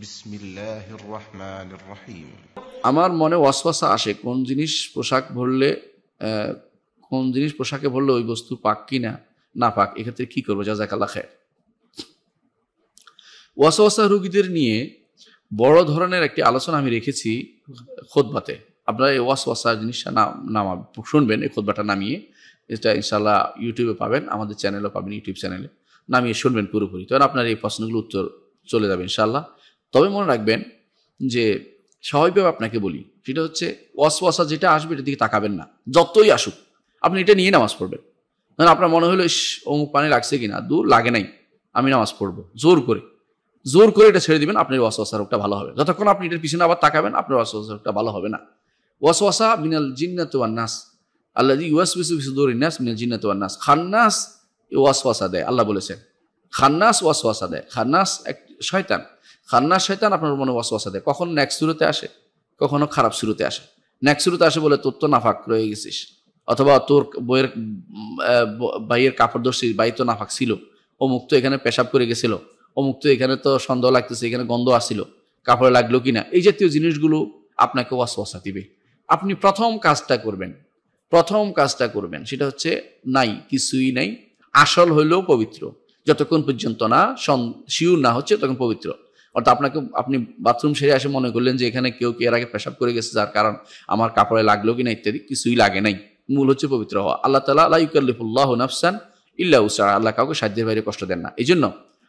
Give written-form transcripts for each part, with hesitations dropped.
বিসমিল্লাহির রহমানির রহিম। আমার মনে ওয়াসওয়াসা আসে কোন জিনিস পোশাকে ভরলে ওই বস্তু পাক কিনা না পাক, এক্ষেত্রে কি করবো? জাযাকাল্লাহ খায়ের। ওয়াসওয়াসা রোগীদের নিয়ে বড় ধরনের একটি আলোচনা আমি রেখেছি খুতবাতে। আপনারা এই ওয়াসওয়াসা জিনিসটা শুনবেন, এই খুতবাটা নামিয়ে, এটা ইনশাল্লাহ ইউটিউবে পাবেন, আমাদের চ্যানেলও পাবেন, ইউটিউব চ্যানেলে নামিয়ে শুনবেন পুরোপুরি। তখন আপনার এই প্রশ্নগুলো উত্তর চলে যাবে ইনশাল্লাহ। তবে মনে রাখবেন যে স্বাভাবিকভাবে আপনাকে বলি, সেটা হচ্ছে ওয়াসওয়াসা যেটা আসবে এটার দিকে তাকাবেন না, যতই আসুক আপনি এটা নিয়ে নামাজ পড়বেন। ধরেন আপনার মনে হলো অমুক পানি লাগছে কিনা, দূর লাগে নাই, আমি নামাজ পড়বো, জোর করে এটা ছেড়ে দিবেন, আপনার ওয়াসওয়াসা রোগটা ভালো হবে। যতক্ষণ আপনি এটার পিছনে আবার তাকাবেন, আপনার ওয়াসওয়াসা রোগটা ভালো হবে না। ওয়াসওয়াসা মিনাল জিন্নাতি ওয়ান নাস আল্লাযী ইউওয়াসওয়িসু ফি সুদুরিন নাস মিনাল জিন্নাতি ওয়ান নাস। খান্নাস ওয়াসওয়াসা দেয়, আল্লাহ বলেছেন খান্নাস ওয়াসওয়াসা দেয়। খান্নাস এক শয়তান, খান্নাস শয়তান আপনার মনে ওয়াসওয়াসা দেয়। কখনো নেক শুরুতে আসে, কখনো খারাপ শুরুতে আসে। নেক শুরুতে আসে বলে তোর তো নাফাক রয়ে গেছিস, অথবা তোর বাইয়ের কাপড় ধরছিস, বাই তো নাফাক ছিল, অমুক তো এখানে পেশাব করে গেছিল, অমুক তো এখানে তো সন্দেহ লাগতেছে, এখানে গন্ধ আসছিল, কাপড়ে লাগলো কিনা, এই জাতীয় জিনিসগুলো আপনাকে ওয়াসওয়াসা দিবে। আপনি প্রথম কাজটা করবেন সেটা হচ্ছে নাই, কিছুই নাই, আসল হইলেও পবিত্র, যতক্ষণ পর্যন্ত না শিউর না হচ্ছে তখন পবিত্র। অর্থাৎ আপনি বাথরুম সেরে আসে মনে করলেন যে এখানে কেউ এর আগে পেশাব করে গেছে, যার কারণ আমার কাপড়ে লাগলো কিনা ইত্যাদি, কিছুই লাগে নাই। মূল হচ্ছে পবিত্র হওয়া। আল্লাহ তাআলা লা ইউকাল্লিফুল্লাহু নাফসান ইল্লা উসআহা, আল্লাহ কাউকে সাধ্যের বাইরে কষ্ট দেন না। এই জন্য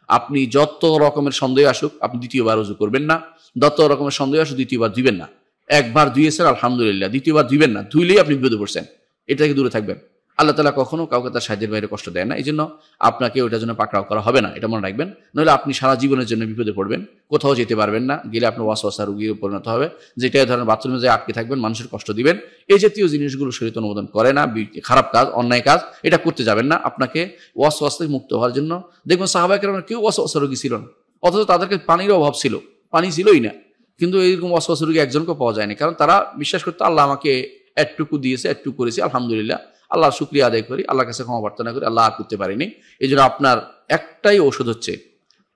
আপনি যত রকমের সন্দেহ আসুক আপনি দ্বিতীয়বার ওযু করবেন না, যত রকমের সন্দেহ আসুক দ্বিতীয়বার ধুইবেন না। একবার ধুয়েছেন আলহামদুলিল্লাহ, দ্বিতীয়বার ধুইবেন না, ধুইলেই আপনি বিপদে পড়ছেন, এটা থেকে দূরে থাকবেন। আল্লাহ তাআলা কখনো কাউকে তার সাধ্যের বাইরে কষ্ট দেয় না, এই জন্য আপনাকে ওইটার জন্য পাকড়াও করা হবে না, এটা মনে রাখবেন। নইলে আপনি সারা জীবনের জন্য বিপদে পড়বেন, কোথাও যেতে পারবেন না, গেলে আপনার ওয়াসওয়াসা রোগীর পরিণত হবে, যেটা ধরেন বাথরুমে যে আটকে থাকবেন, মানুষের কষ্ট দিবেন। এই জাতীয় জিনিসগুলো শরীয়ত অনুমোদন করে না, খারাপ কাজ, অন্যায় কাজ, এটা করতে যাবেন না। আপনাকে ওয়াসওয়াসা থেকে মুক্ত হওয়ার জন্য দেখবেন সাহাবায়ে কেরাম কেউ ওয়াসওয়াসা রোগী ছিল না, অথচ তাদেরকে পানির অভাব ছিল, পানি ছিলই না, কিন্তু এইরকম ওয়াসওয়াসা রোগী একজনকে পাওয়া যায়নি। কারণ তারা বিশ্বাস করতো আল্লাহ আমাকে এটুকু দিয়েছে, এটুকু করেছি, আলহামদুলিল্লাহ, আল্লাহ শুকরিয়া আদায় করি, আল্লাহর কাছে ক্ষমা প্রার্থনা করি, আল্লাহ আর করতে পারিনি। এই জন্য আপনার একটাই ঔষধ হচ্ছে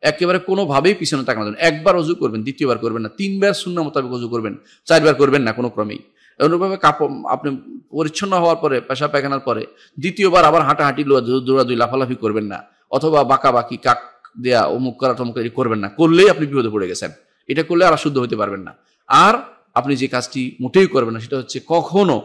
একেবারে কোনোভাবেই পিছনে তাকানো যাবে না। একবার ওযু করবেন, দ্বিতীয়বার করবেন না, 3 বার সুন্নাহ মোতাবেক ওযু করবেন, 4 বার করবেন না কোনো ক্রমেই। অনুভাবে কাপড় আপনি পরিচ্ছন্ন হওয়ার পরে, পেশাব পায়খানার পরে দ্বিতীয়বার আবার হাঁটাহাঁটি দৌড়াদৌড়ি লাফালাফি করবেন না, অথবা বাঁকাবাকি কাক দেয়া অমুক করা তমুক করবেন না। করলেই আপনি বিপদে পড়ে গেছেন, এটা করলে আর শুদ্ধ হতে পারবেন না। আর আপনি যে কাজটি মোটেই করবেন না সেটা হচ্ছে কখনো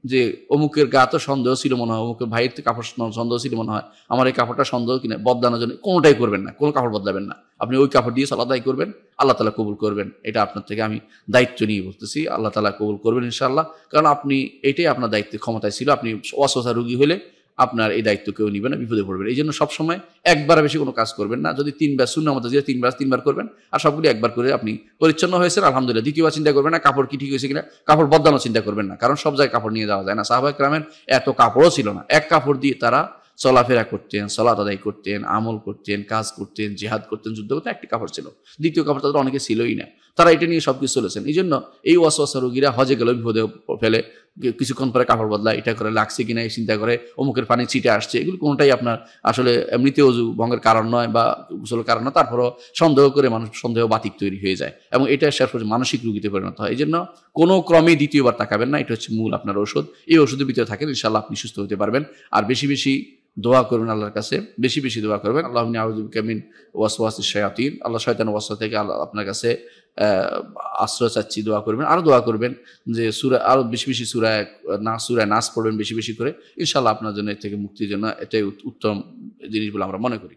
যে অমুকের গা তো সন্দেহ ছিল মনে হয়, অমুকের ভাইয়ের কাপড় সন্দেহ ছিল মনে হয়, আমার এই কাপড়টা সন্দেহ কিনা, বদলানোর জন্য কোনোটাই করবেন না, কোনো কাপড় বদলাবেন না। আপনি ওই কাপড় দিয়ে সালাত আদায় করবেন, আল্লাহ তাআলা কবুল করবেন। এটা আপনার থেকে আমি দায়িত্ব নিয়ে বলতেছি, আল্লাহ তাআলা কবুল করবেন ইনশাআল্লাহ। কারণ আপনি এটাই আপনার দায়িত্বের ক্ষমতায় ছিল। আপনি ওয়াসওয়াসা রোগী হলে আপনার এই দায়িত্ব কেউ নিবে না, বিপদে পড়বেন। এই জন্য সবসময় একবার বেশি কোনো কাজ করবেন না। যদি 3 বার সুন্নাহ মতো যে 3 বার করবেন, আর সবগুলি একবার করে আপনি পরিচ্ছন্ন হয়েছেন আলহামদুলিল্লাহ। দ্বিতীয়বার চিন্তা করবেন না কাপড় কি ঠিক হয়েছে কিনা, কাপড় বদলানো চিন্তা করবেন না, কারণ সব জায়গায় কাপড় নিয়ে যাওয়া যায় না। সাহাবায়ে কেরামের এত কাপড়ও ছিল না, এক কাপড় দিয়ে তারা চলাফেরা করতেন, সালাত আদায় করতেন, আমল করতেন, কাজ করতেন, জিহাদ করতেন, যুদ্ধ করতেন, একটি কাপড় ছিল। দ্বিতীয় কাপড় তাদের অনেকে ছিলই না, তারা এটা নিয়ে সবকিছু চলেছেন। এই জন্য এই ওয়াসওয়াসা রোগীরা হজে গেলেও বিপদে ফেলে, কিছুক্ষণ পরে কাপড় বদলায়, এটা করে লাগছে কিনা এই চিন্তা করে, অমুকের পানি ছিটে আসছে, এগুলো কোনোটাই আপনার আসলে এমনিতে ওযু ভঙ্গের কারণ নয় বা গোসলের কারণ নয়। তারপরও সন্দেহ করে মানুষ সন্দেহ বাতিক তৈরি হয়ে যায় এবং এটা শেষ পর্যন্ত মানসিক রোগীতে পরিণত হয়। এই জন্য কোনো ক্রমেই দ্বিতীয়বার তাকাবেন না, এটা হচ্ছে মূল আপনার ঔষধ। এই ওষুধের ভিতরে থাকেন ইনশাআল্লাহ আপনি সুস্থ হতে পারবেন। আর বেশি বেশি দোয়া করবেন আল্লাহর কাছে, বেশি বেশি দোয়া করবেন। আল্লাহুম্মা আউযু বিকা মিন ওয়াসওয়াসিশ শায়াতিন, আল্লাহ শয়তানের ওয়াসওয়াসা থেকে আল্লাহ আপনার কাছে আশ্রয় চাচ্ছি, দোয়া করবেন। আরো দোয়া করবেন যে আরো বেশি বেশি সূরা নাস পড়বেন বেশি বেশি করে, ইনশাআল্লাহ আপনার জন্য এর থেকে মুক্তির জন্য এটাই উত্তম জিনিস বলে আমরা মনে করি।